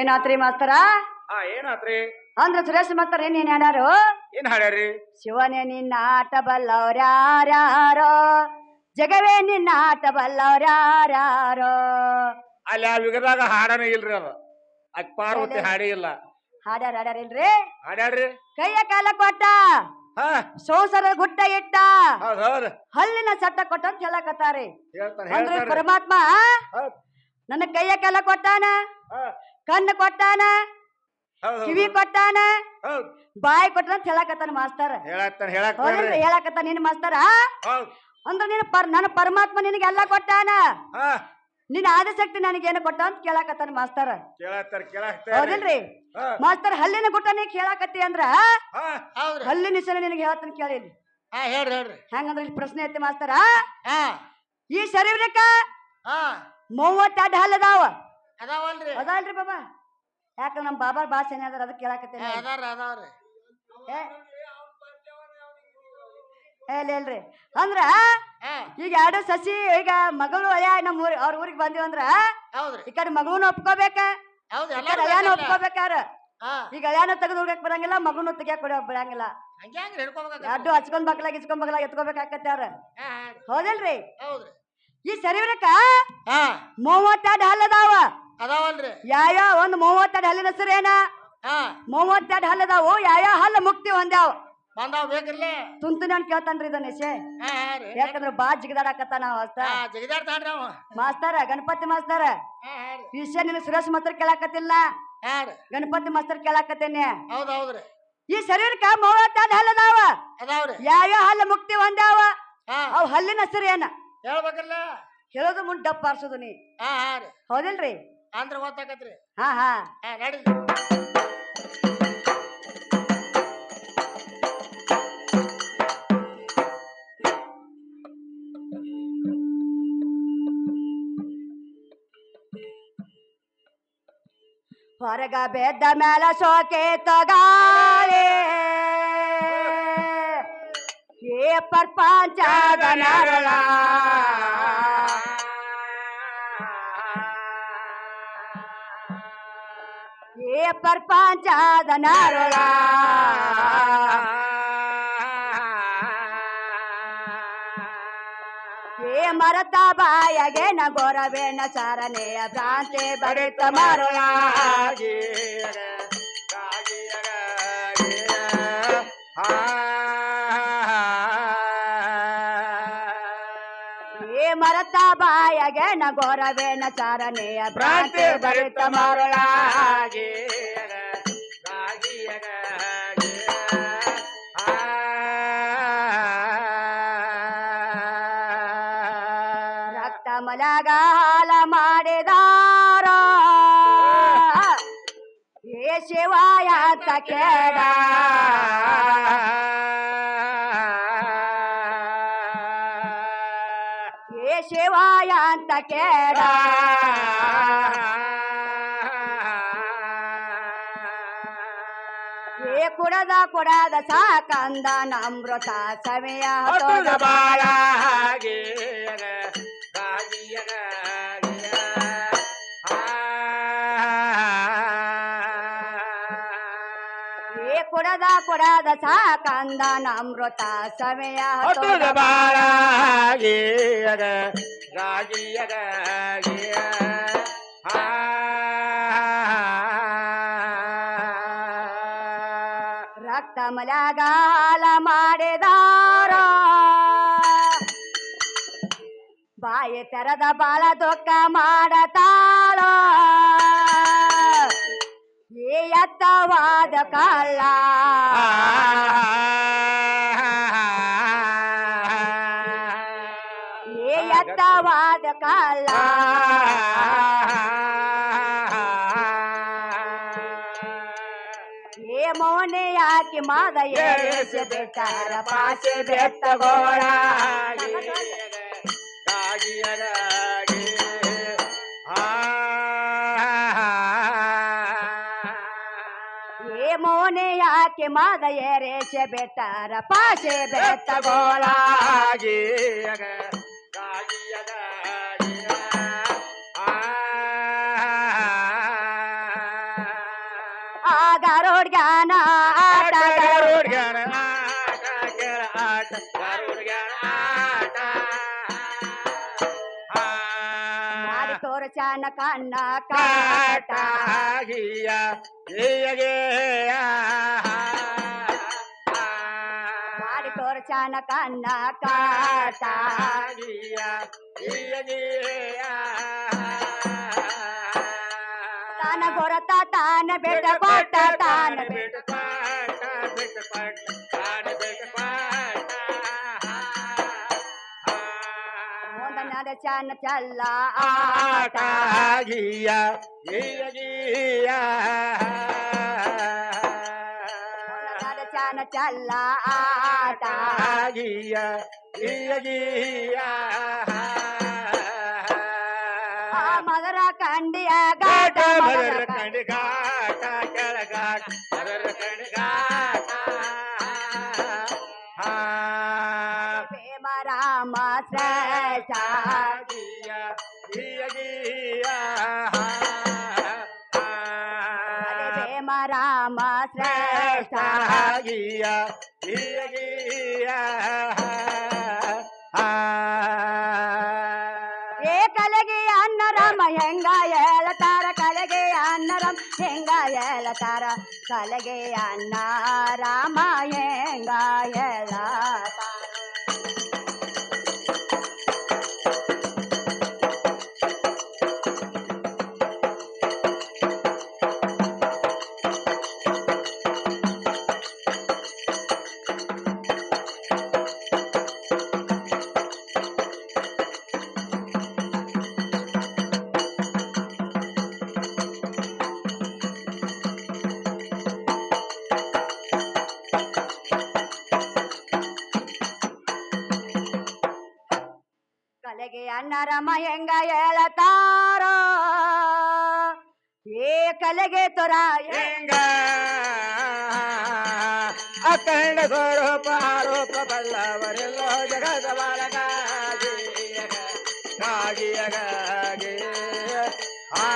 ಏನಾತ್ರಿ ಮಾಸ್ತರ? ಏನಾತ್ರಿ? ಅಂದ್ರ ಸುರೇಶ್ ಮಾಸ್ತರ ಏನ್ ಹಾಡ್ಯಾರು? ಏನ್ ಹಾಡ್ಯಾರಿ? ಶಿವನೇ ನಿನ್ನ ಆಟ ಬಲ್ಲವ್ರ್ಯಾರ್ಯಾರೋ, ಜಗವೇ ನಿನ್ನ ಆಟ ಬಲ್ಲವ್ರ್ಯಾರ್ಯಾರೋ. ಅಲ್ಲಿ ಆ ಯುಗದಾಗ ಹಾಡನ ಇಲ್ರಿ ಅದ. ಅಕ್ ಪಾರ್ವತಿ ಹಾಡೇ ಇಲ್ಲ. ಹಾಡ್ಯಾರ ಇಲ್ರಿ? ಹಾಡ್ಯಾಡ್ರಿ. ಕೈಯ ಕಾಲ ಕೊಟ್ಟ, ಸೋಸರ ಗುಡ್ಡ ಇಟ್ಟ, ಹೌದ್ ಹಲ್ಲಿನ ಸಟ್ಟ ಕೊಟ್ಟ ಅಂತ ಹೇಳಕತ್ತಾರಿ. ಅಂದ್ರೆ ಹೇಳ್ತಾರ ಪರಮಾತ್ಮ ನನ್ನ ಕೈಯ ಕಾಲ ಕೊಟ್ಟಾನ, ಕಣ್ಣು ಕೊಟ್ಟಾನ, ಕಿವಿ ಕೊಟ್ಟಾನ, ಬಾಯಿ ಕೊಟ್ಟ ಅಂತ ಹೇಳಕತ್ತಾನ ಮಾಸ್ತರ. ಹೇಳಕತ್ತಾನ ನಿನ್ ಮಾಸ್ತರ. ಅಂದ್ರೆ ನನ್ನ ಪರಮಾತ್ಮ ನಿನಗೆಲ್ಲ ಕೊಟ್ಟಾನ, ನಿನ್ನ ಆದಿಶಕ್ತಿ ನನಗೇನು ಕೊಟ್ಟ ಅಂತ ಕೇಳಕತ್ತಾನ ಮಾಸ್ತರ. ಹೌದಿಲ್ರಿ ಮಾಸ್ತರ? ಹಲ್ಲಿನ ಗುಟ್ಟ ನೀ ಕೇಳಕತ್ತಿ ಅಂದ್ರ ಹಲ್ಲಿನ ವಿಷಯ ನಿನಗೆ ಹೇಳ್ತಾನೆ ಕೇಳಿ. ಹೆಂಗಂದ್ರ ಇಲ್ಲಿ ಪ್ರಶ್ನೆ ಐತಿ ಮಾಸ್ತರ. ಈ ಶರೀರಕ್ಕ 32 ಹಲ್ಲು ಅದಾವ. ಅದಲ್ರಿ ಬಾಬಾ? ಯಾಕ ನಮ್ ಬಾಬಾ ಭಾಷೆ ಅದಾರ ಅದಕ್ಕೆ ಕೇಳಕತ್ತೇನೆ. ಇಲ್ರಿ ಅಂದ್ರ ಈಗ 2 ಸಸಿ, ಈಗ ಮಗಳು ಅಯ್ಯ ನಮ್ಮ ಅವ್ರ ಊರಿಗೆ ಬಂದಿವಂದ್ರ ಈ ಕಡೆ ಮಗಳನ್ನ ಒಪ್ಕೋಬೇಕ, ಅಯ್ಯಾನ ಒಪ್ಕೋಬೇಕಾರ. ಈಗ ಅಯ್ಯಾನ ತೆಗೆದು ಹೋಗಕ್ ಬರಂಗಿಲ್ಲ, ಮಗನು ತೆಗಿಯಕ್ ಬರಂಗಿಲ್ಲ. ಎರಡು ಹಚ್ಕೊಂಡ್ ಬಗ್ಲಾಗ ಇಚ್ಕೊಂಡ್ ಬಗ್ಲಾಗ ಎತ್ಕೋಬೇಕಾಕತ್ತಾರ. ಹೌದಲ್ರಿ? ಈ ಶರೀರಕ್ಕ 32 ಹಲ್ಲು ಅದಾವ. ಯಾವ ಒಂದು 32 ಹಲ್ಲಿನ ಹೆಸರು ಏನ? 32 ಹಲ್ಲು ಅದಾವು. ಯಾವ ಹಲ್ಲು ಮುಕ್ತಿ ಹೊಂದ್ಯಾವ ತುಂತುನಿ ಅಂತ ಕೇಳ್ತಾನ್ರಿ ಇದನ್ನ ನಿಶೆ. ಯಾಕಂದ್ರ ಬಾ ಜಿಗದಾಡಕತ್ತಾನ ಮಾಸ್ತರ. ಗಣಪತಿ ಮಾಸ್ತರ ವಿಷಯ ನಿನ್ ಸುರೇಶ್ ಮಾಸ್ತರ್ ಕೇಳಾಕತ್ತಿಲ್ಲ, ಗಣಪತಿ ಮಾಸ್ತರ್ ಕೇಳಾಕತ್ತೇನೆ. ಈ ಶರೀರಕ್ಕ 32 ಹಲ್ಲು ಅದಾವ. ಯಾವ ಹಲ್ಲು ಮುಕ್ತಿ ಹೊಂದ್ಯಾವ? ಅವ್ ಹಲ್ಲಿನ ಹೆಸರು ಏನ ಹೇಳೋದು ಮುಂದ್ ಡಪ್ ಬಾರ್ಸೋದು ನೀ. ಹೌದಿಲ್ರಿ? ಅಂದ್ರ ಗೊತ್ತಾಕತ್ರಿ. ನಡಿ. ಹೊರಗ ಬೆದ್ದ ಮೇಲ ಸೋಕೆ ತಗಾಳೆ, ಏ ಪ್ರಪಂಚದ ನರಳ, ಏ ಪ್ರಪಂಚದ ನರಳ. ಏ ಮರತ ಬಾಯಗೆ ನಗೋರವೇಣ ಚಾರನೆಯ ಭ್ರಾಂತಿ ಬರಿತ ಮರಳ. ಏ ಮರತ ಬಾಯಗೆ ನಗೋರವೇಣ ಚಾರನೆಯ ಭ್ರಾಂತಿ ಬರಿತ ಮರಳ. ರಕ್ತ ಮಲಗಾಲ ಮಾಡಿದಾರ ಏ ಶಿವಾಯ ಅಂತ ಕೇಳ. ಏ ಶಿವಾಯ ಅಂತ ಕೇಳ. ಏ ಕುಡದ ಸಾಕಂದ ಅಮೃತ ಸಮಯ ಬಾಳ. ಏ ಕುಡದ ಸಾಕಂದ ಅಮೃತ ಸಮಯ ಬಾಳ. ರಕ್ತ ಮಲಗಾಲ ಮಾಡಿದಾರ ಬಾಯಿ ತೆರದ ಬಾಳ ದುಃಖ ಮಾಡತಾಳ. ಏ ಎತ್ತವಾದ ಕಳ್ಳ, ಏ ಎತ್ತವಾದ ಕಳ್ಳ. ಏ ಮೌನೆ ಯಾಕೆ ಮಾದ ಏರಿಸಿ ಬಿಟ್ಟಾರ ಪಾಸೆ ಬೆತ್ತಗೋಳ. ಏ ಮೌನೆ ಯಾಕೆ ಮಾದ ಏರಿಸಿ ಬಿಟ್ಟಾರ ಪಾಸೆ ಬೆತ್ತಗೋಳ. ಜ್ಞಾನ ಆಟ ಗರುಡ್ ಜ್ಞಾನ ಆಟ ಕೇಳ ಆಟ ಗರುಡ್ ಜ್ಞಾನ ಆಟ ಮಾಡಿ ತೋರ್ಸಾನ ಕಣ್ಣ ಕಾಟ ಕಾಟ ಗಿಯ ಗಿಯಗೆ ಮಾಡಿ ತೋರ್ಸಾನ ಕಣ್ಣ ಕಾಟ ಗಿಯ ಗಿಯಗೆ ತಾನ ಗೊರತ ತಾನ ಬೆಟ್ಟ ಕೊಟ್ಟ ತಾನ ಬಿಟ್ಟು ಪಾಟ ಬಿಟ್ಟು ಪಾಟ ತಾನ ಬಿಟ್ಟು ಪಾಟ ಒಂದನದ ಚಾನ ಚಲ್ಲ ಆಟ ಆಟ ಗಿಯ ಗಿಯ ಗಿಯ ಒಂದನದ ಚಾನ ಚಲ್ಲ ಆಟ ಗಿಯ ಗಿಯ ಗಿಯ ಆ ಮಗರ ಕಂಡಿಯ ಗಾಟ ಗಾಟ ಮದರ ಕಂಡಿ ಗಾಟ ಕೆಳಗಾಟ ಮದರ ಕಂಡಿ ಗಾಟ ಪ್ರೇಮ ರಾಮ ಶ್ರೇಷ್ಠ ಗಿಯ ಗಿಯ ಗಿಯ ಪ್ರೇಮ ರಾಮ ಶ್ರೇಷ್ಠ ಗಿಯ ಗಿಯ ಗಿಯ ಏ ಕಲೆಗೆ ಅನ್ನ ರಾಮ ಹೆಂಗ ಹೇಳ್ತಾರ ಕಲೆಗೆ ಅನ್ನ ರಾಮ ಹೆಂಗ ಹೇಳ್ತಾರ ಕಲೆಗೆ ಅನ್ನ ರಾಮ ಹೆಂಗ ಹೇಳ್ತಾರ ಕಲೆಗೆ ಅನ್ನ ರಾಮ ಹೆಂಗ ಹೇಳ್ತಾರೋ ಏ ಕಲೆಗೆ ತೊರ ಹೆಂಗ ಅಖಂಡ ಸ್ವರೂಪ ಆರೋಪ ಬಲ್ಲವರೆಲ್ಲೋ ಜಗದ ಬಾಲಗಾಗಿಯಗ ಗಾಗಿಯಗ ಆ